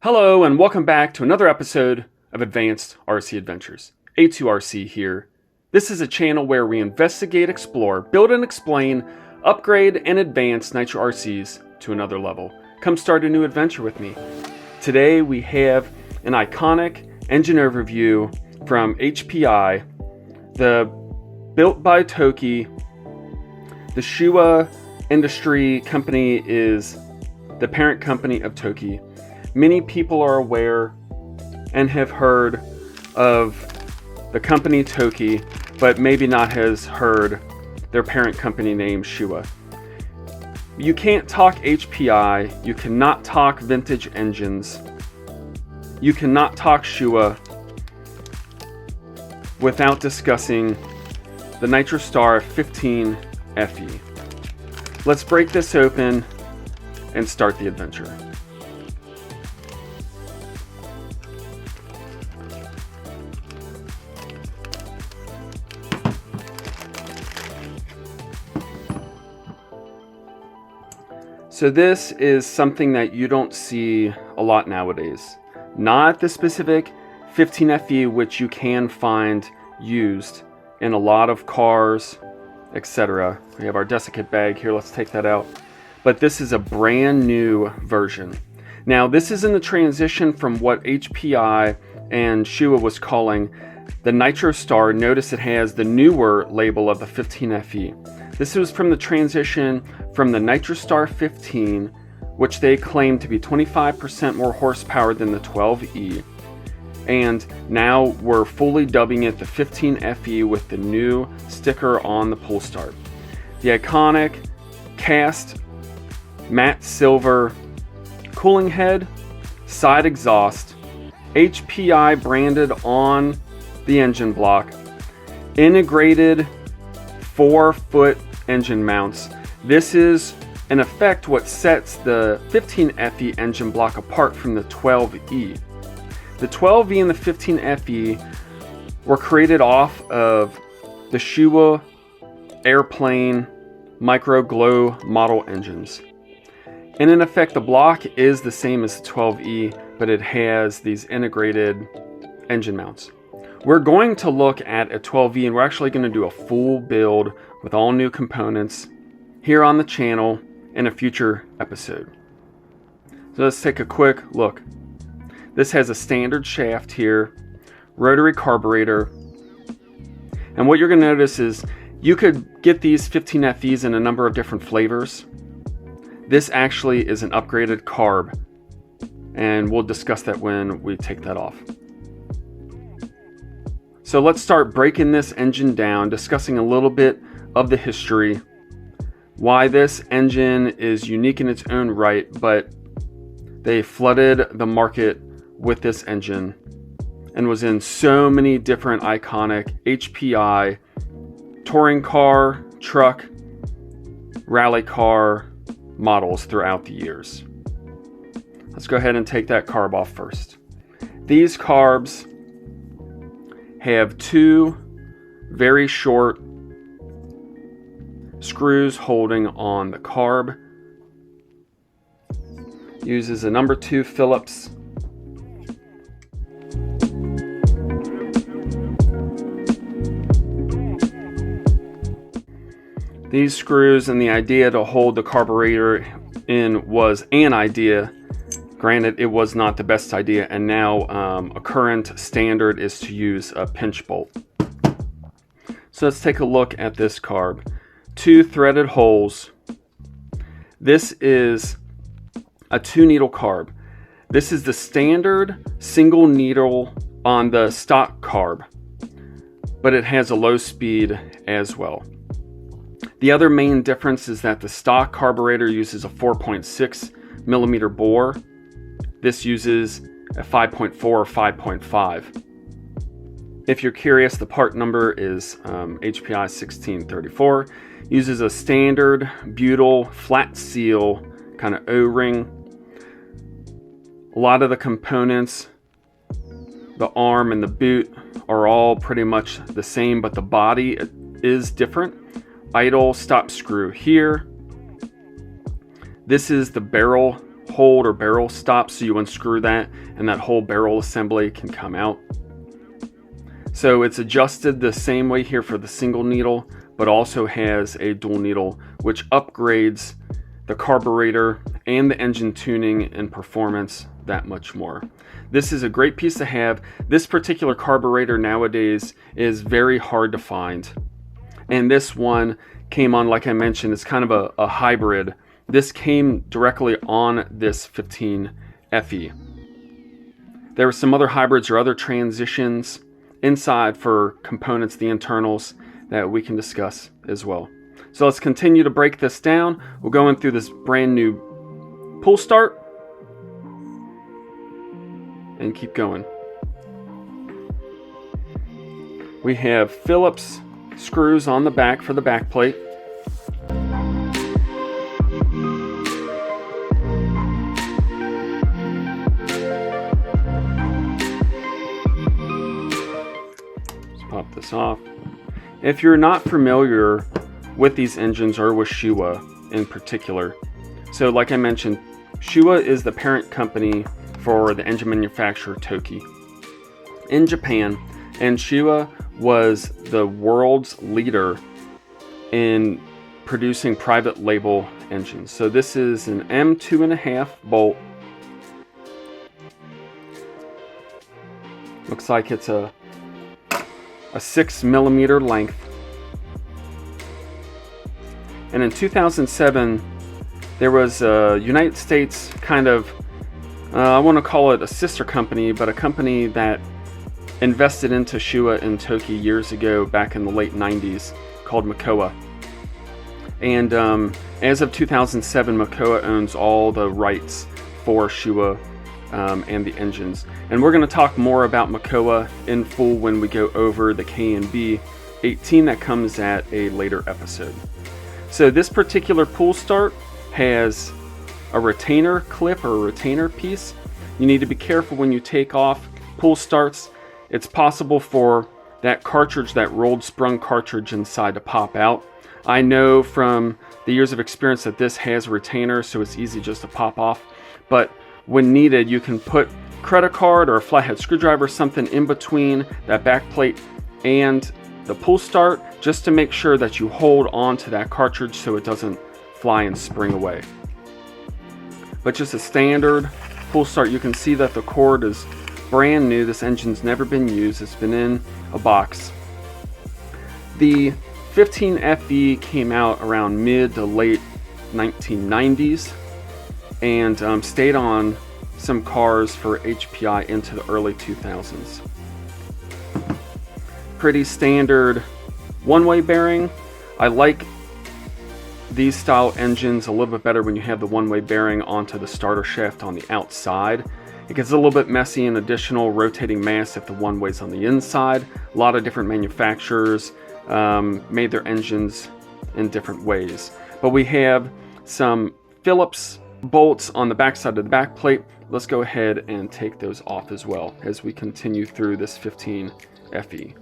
Hello and welcome back to another episode of Advanced RC Adventures. A2RC here. This is a channel where we investigate, explore, build and explain, upgrade and advance Nitro RCs to another level. Come start a new adventure with me. Today we have an iconic engine overview from HPI, the built by Toki. The Shuwa industry company is the parent company of Toki. Many people are aware and have heard of the company Toki, but maybe not has heard their parent company name Shuwa. You can't talk HPI, you cannot talk vintage engines, you cannot talk Shuwa without discussing the NitroStar 15 FE. Let's break this open and start the adventure. So this is something that you don't see a lot nowadays. Not the specific 15 FE, which you can find used in a lot of cars, etc. We have our desiccant bag here, let's take that out. But this is a brand new version. Now this is in the transition from what HPI and Shuwa was calling the NitroStar. Notice it has the newer label of the 15 FE. This was from the transition from the NitroStar 15, which they claim to be 25% more horsepower than the 12E. And now we're fully dubbing it the 15 FE with the new sticker on the pull start. The iconic cast matte silver cooling head, side exhaust, HPI branded on the engine block, integrated 4-foot engine mounts. This is in effect what sets the 15 FE engine block apart from the 12E. The 12E and the 15 FE were created off of the Shuwa airplane micro glow model engines. And in effect the block is the same as the 12E, but it has these integrated engine mounts. We're going to look at a 12E and we're actually going to do a full build with all new components here on the channel in a future episode. So let's take a quick look. This has a standard shaft here, rotary carburetor, and what you're going to notice is you could get these 15 FEs in a number of different flavors. This actually is an upgraded carb, and we'll discuss that when we take that off. So let's start breaking this engine down, discussing a little bit of the history, why this engine is unique in its own right, but they flooded the market with this engine and was in so many different iconic HPI touring car, truck, rally car models throughout the years. Let's go ahead and take that carb off first. These carbs have two very short screws holding on the carb. Uses a number 2 Phillips. These screws and the idea to hold the carburetor in was an idea. Granted, it was not the best idea, and now a current standard is to use a pinch bolt. So let's take a look at this carb. 2 threaded holes. This is a 2-needle carb. This is the standard single needle on the stock carb, but it has a low speed as well. The other main difference is that the stock carburetor uses a 4.6 millimeter bore. This uses a 5.4 or 5.5. If you're curious, the part number is HPI 1634. Uses a standard butyl flat seal kind of O-ring. A lot of the components, the arm and the boot, are all pretty much the same, but the body is different. Idle stop screw here. This is the barrel hold or barrel stop, so you unscrew that and that whole barrel assembly can come out. So it's adjusted the same way here for the single needle, but also has a dual needle, which upgrades the carburetor and the engine tuning and performance that much more. This is a great piece to have. This particular carburetor nowadays is very hard to find. And this one came on, like I mentioned, it's kind of a hybrid. This came directly on this 15 FE. There were some other hybrids or other transitions inside for components, the internals, that we can discuss as well. So let's continue to break this down. We'll go in through this brand new pull start and keep going. We have Phillips screws on the back for the back plate. Let's pop this off. If you're not familiar with these engines, or with Shuwa in particular, so like I mentioned, Shuwa is the parent company for the engine manufacturer Toki in Japan, and Shuwa was the world's leader in producing private label engines. So this is an M2.5 bolt. Looks like it's a 6mm length. And in 2007, there was a United States kind of, I want to call it a sister company, but a company that invested into Shuwa and Toki years ago, back in the late 90s, called Makoa. And as of 2007, Makoa owns all the rights for Shuwa and the engines. And we're going to talk more about Makoa in full when we go over the K&B 18 that comes at a later episode. So this particular pull start has a retainer clip or a retainer piece. You need to be careful when you take off pull starts. It's possible for that cartridge, that rolled sprung cartridge inside, to pop out. I know from the years of experience that this has a retainer, so it's easy just to pop off. But when needed, you can put credit card or a flathead screwdriver, something in between that back plate and the pull start, just to make sure that you hold on to that cartridge so it doesn't fly and spring away. But just a standard pull start, you can see that the cord is brand new. This engine's never been used. It's been in a box. The 15 FE came out around mid to late 1990s and stayed on some cars for HPI into the early 2000s. Pretty standard one-way bearing. I like these style engines a little bit better when you have the one-way bearing onto the starter shaft on the outside. It gets a little bit messy and additional rotating mass if the one-way's on the inside. A lot of different manufacturers made their engines in different ways. But we have some Phillips bolts on the back side of the back plate. Let's go ahead and take those off as well as we continue through this 15 FE.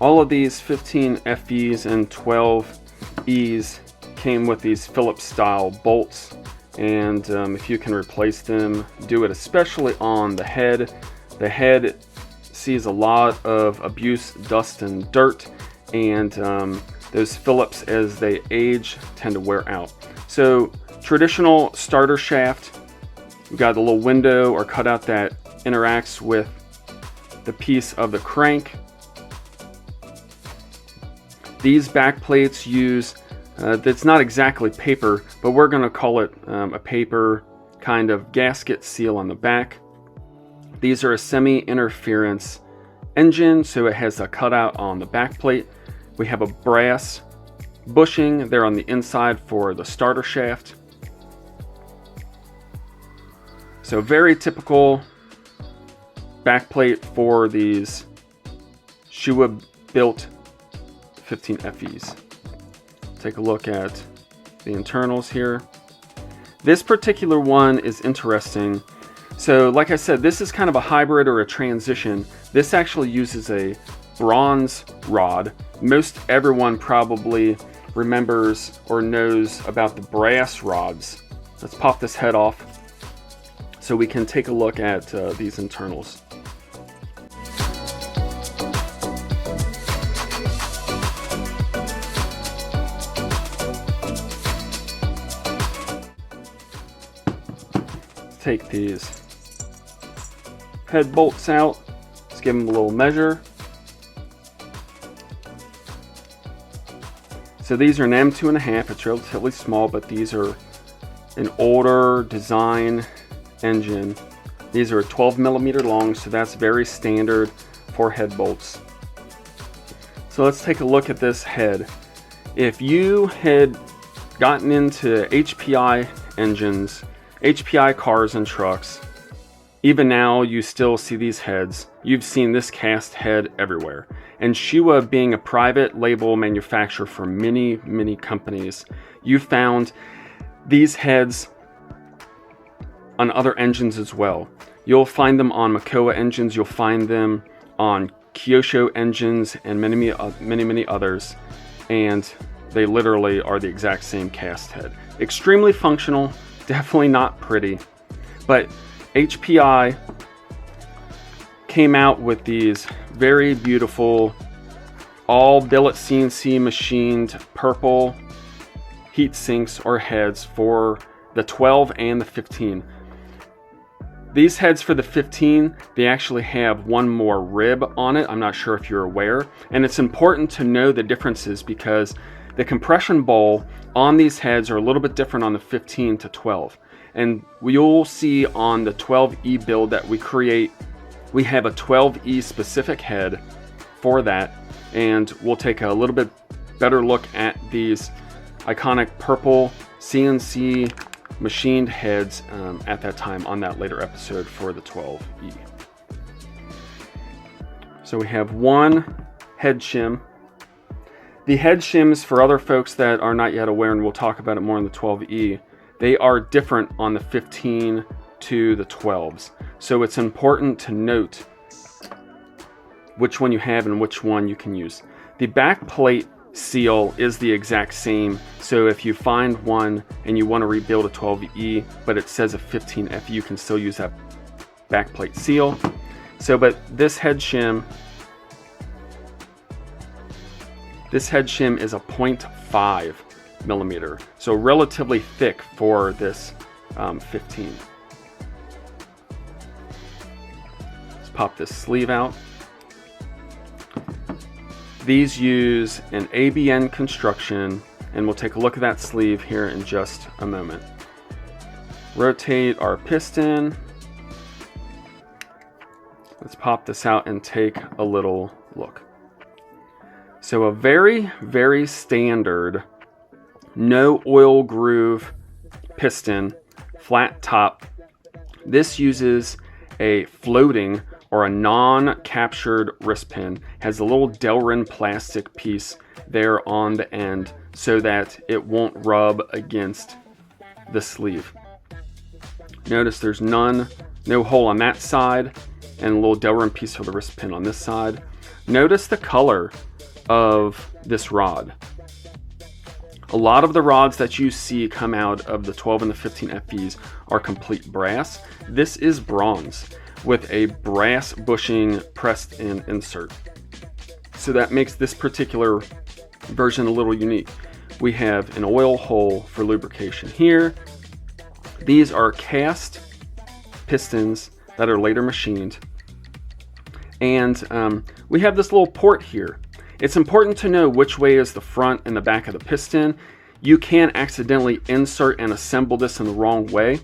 All of these 15 FEs and 12 Es came with these Phillips style bolts, and if you can replace them, do it, especially on the head. The head sees a lot of abuse, dust, and dirt, and those Phillips, as they age, tend to wear out. So traditional starter shaft, we've got a little window or cutout that interacts with the piece of the crank. These back plates use, that's not exactly paper, but we're going to call it a paper kind of gasket seal on the back. These are a semi-interference engine, so it has a cutout on the back plate. We have a brass bushing there on the inside for the starter shaft. So very typical back plate for these Shuwa built 15 FEs. Take a look at the internals here. This particular one is interesting. So like I said, this is kind of a hybrid or a transition. This actually uses a bronze rod. Most everyone probably remembers or knows about the brass rods. Let's pop this head off so we can take a look at these internals. Take these head bolts out. Let's give them a little measure. So these are an M2.5. It's relatively small, but these are an older design engine. These are 12 millimeter long, so that's very standard for head bolts. So let's take a look at this head. If you had gotten into HPI engines, HPI cars and trucks, even now you still see these heads. You've seen this cast head everywhere. And Shuwa, being a private label manufacturer for many, many companies, you found these heads on other engines as well. You'll find them on Makoa engines, you'll find them on Kyosho engines, and many others. And they literally are the exact same cast head. Extremely functional, definitely not pretty, but HPI came out with these very beautiful, all billet CNC machined purple heat sinks or heads for the 12 and the 15. These heads for the 15, they actually have one more rib on it. I'm not sure if you're aware. And it's important to know the differences because the compression bowl on these heads are a little bit different on the 15 to 12. And you'll see on the 12E build that we create, we have a 12E specific head for that. And we'll take a little bit better look at these iconic purple CNC machined heads at that time on that later episode for the 12E. So we have one head shim. The head shims, for other folks that are not yet aware, and we'll talk about it more in the 12E, they are different on the 15 to the 12s. So it's important to note which one you have and which one you can use. The back plate seal is the exact same. So if you find one and you want to rebuild a 12E, but it says a 15F, you can still use that back plate seal. So, but this head shim is a 0.5 millimeter, so relatively thick for this 15. Let's pop this sleeve out. These use an ABN construction, and we'll take a look at that sleeve here in just a moment. Rotate our piston. Let's pop this out and take a little look. So a very, very standard no oil groove piston, flat top. This uses a floating or a non-captured wrist pin. Has a little Delrin plastic piece there on the end so that it won't rub against the sleeve. Notice there's no hole on that side, and a little Delrin piece for the wrist pin on this side. Notice the color of this rod. A lot of the rods that you see come out of the 12 and the 15 FEs are complete brass. This is bronze with a brass bushing pressed in insert. So that makes this particular version a little unique. We have an oil hole for lubrication here. These are cast pistons that are later machined. And we have this little port here. It's important to know which way is the front and the back of the piston. You can accidentally insert and assemble this in the wrong way.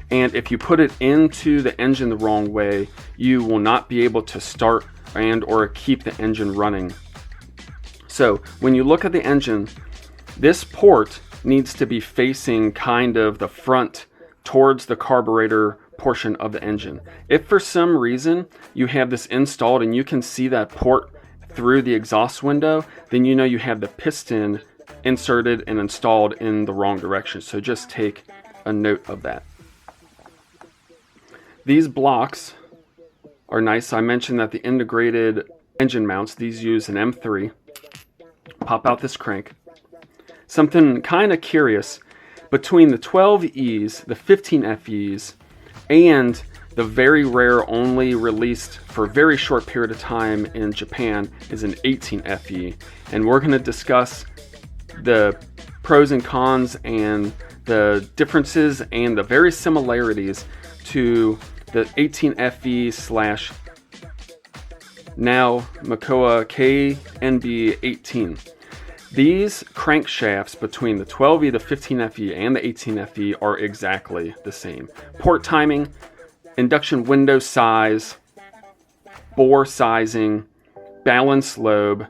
And if you put it into the engine the wrong way, you will not be able to start and or keep the engine running. So when you look at the engine, this port needs to be facing kind of the front towards the carburetor portion of the engine. If for some reason you have this installed and you can see that port through the exhaust window, then you know you have the piston inserted and installed in the wrong direction. So just take a note of that. These blocks are nice. I mentioned that the integrated engine mounts, these use an M3. Pop out this crank. Something kind of curious, between the 12Es, the 15FEs, and the very rare, only released for a very short period of time in Japan, is an 18FE. And we're going to discuss the pros and cons and the differences and the very similarities to the 18FE slash now Makoa KNB18. These crankshafts between the 12E, the 15FE, and the 18FE are exactly the same. Port timing, induction window size, bore sizing, balance lobe,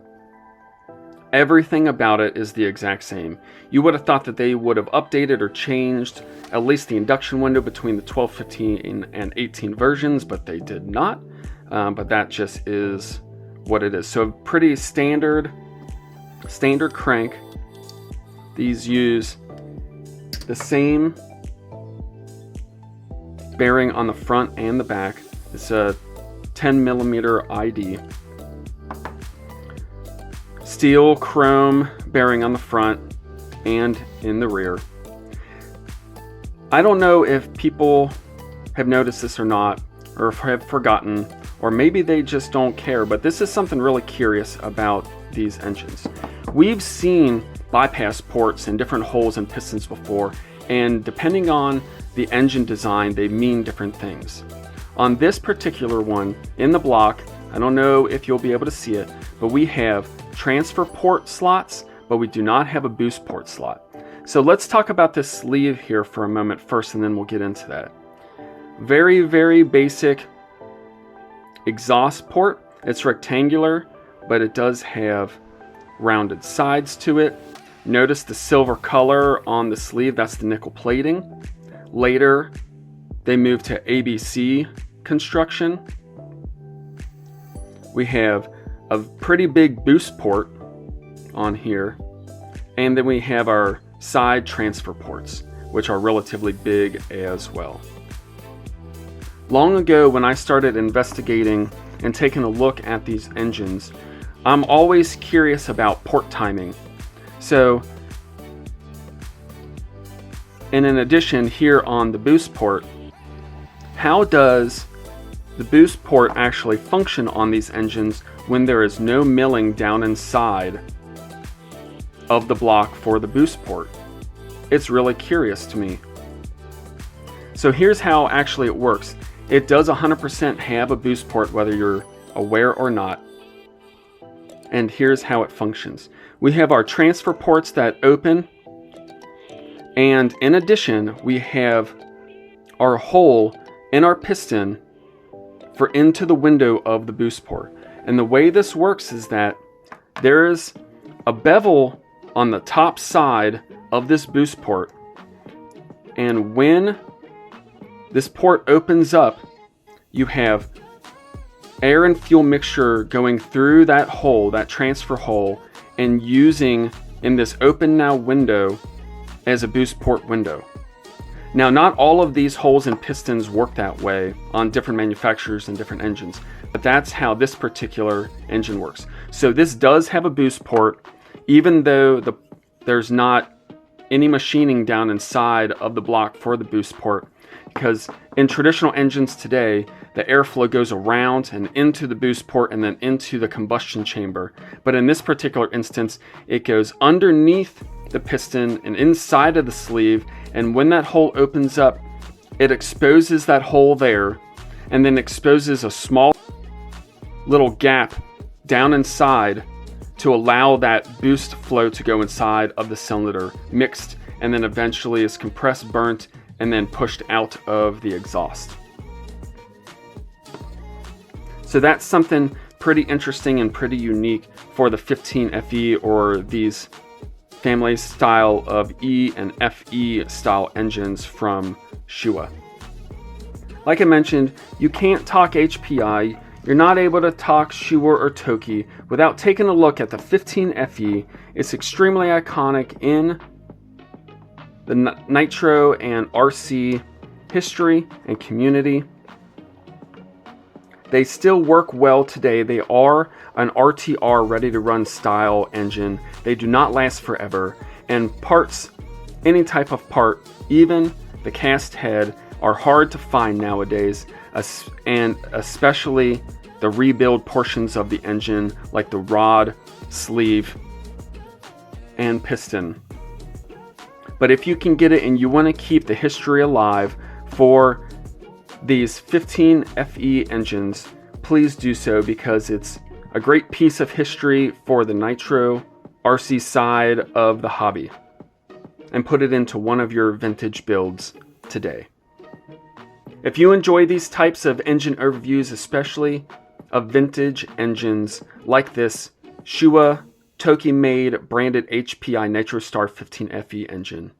everything about it is the exact same. You would have thought that they would have updated or changed at least the induction window between the 12, 15, and 18 versions, but they did not. But that just is what it is. So pretty standard crank. These use the same bearing on the front and the back. It's a 10 millimeter ID. Steel chrome bearing on the front and in the rear. I don't know if people have noticed this or not, or have forgotten, or maybe they just don't care, but this is something really curious about these engines. We've seen bypass ports and different holes and pistons before, and depending on the engine design, they mean different things. On this particular one, in the block, I don't know if you'll be able to see it, but we have transfer port slots, but we do not have a boost port slot. So let's talk about this sleeve here for a moment first, and then we'll get into that. Very, very basic exhaust port. It's rectangular, but it does have rounded sides to it. Notice the silver color on the sleeve, that's the nickel plating. Later, they moved to ABC construction. We have a pretty big boost port on here, and then we have our side transfer ports, which are relatively big as well. Long ago, when I started investigating and taking a look at these engines, I'm always curious about port timing. So, and in addition, here on the boost port, how does the boost port actually function on these engines when there is no milling down inside of the block for the boost port? It's really curious to me. So here's how actually it works. It does 100% have a boost port, whether you're aware or not. And here's how it functions. We have our transfer ports that open, and in addition, we have our hole in our piston for into the window of the boost port. And the way this works is that there is a bevel on the top side of this boost port, and when this port opens up, you have air and fuel mixture going through that hole, that transfer hole, and using in this open now window as a boost port window. Now, not all of these holes and pistons work that way on different manufacturers and different engines, but that's how this particular engine works. So this does have a boost port, even though there's not any machining down inside of the block for the boost port, because in traditional engines today, the airflow goes around and into the boost port and then into the combustion chamber. But in this particular instance, it goes underneath the piston and inside of the sleeve, and when that hole opens up, it exposes that hole there and then exposes a small little gap down inside to allow that boost flow to go inside of the cylinder, mixed, and then eventually is compressed, burnt, and then pushed out of the exhaust. So that's something pretty interesting and pretty unique for the 15FE or these family style of E and FE style engines from Shuwa. Like I mentioned, you can't talk HPI, you're not able to talk Shuwa or Toki without taking a look at the 15FE. It's extremely iconic in the Nitro and RC history and community. They still work well today. They are an RTR ready to run style engine. They do not last forever. And parts, any type of part, even the cast head, are hard to find nowadays, and especially the rebuild portions of the engine like the rod, sleeve, and piston. But if you can get it and you want to keep the history alive for these 15 FE engines, please do so, because it's a great piece of history for the Nitro RC side of the hobby, and put it into one of your vintage builds today. If you enjoy these types of engine overviews, especially of vintage engines like this Shuwa Toki made branded HPI Nitro Star 15 FE engine,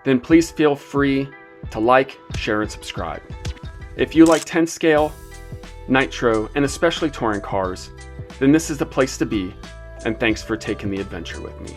then please feel free to like, share, and subscribe. If you like 10 scale, Nitro, and especially touring cars, then this is the place to be, and thanks for taking the adventure with me.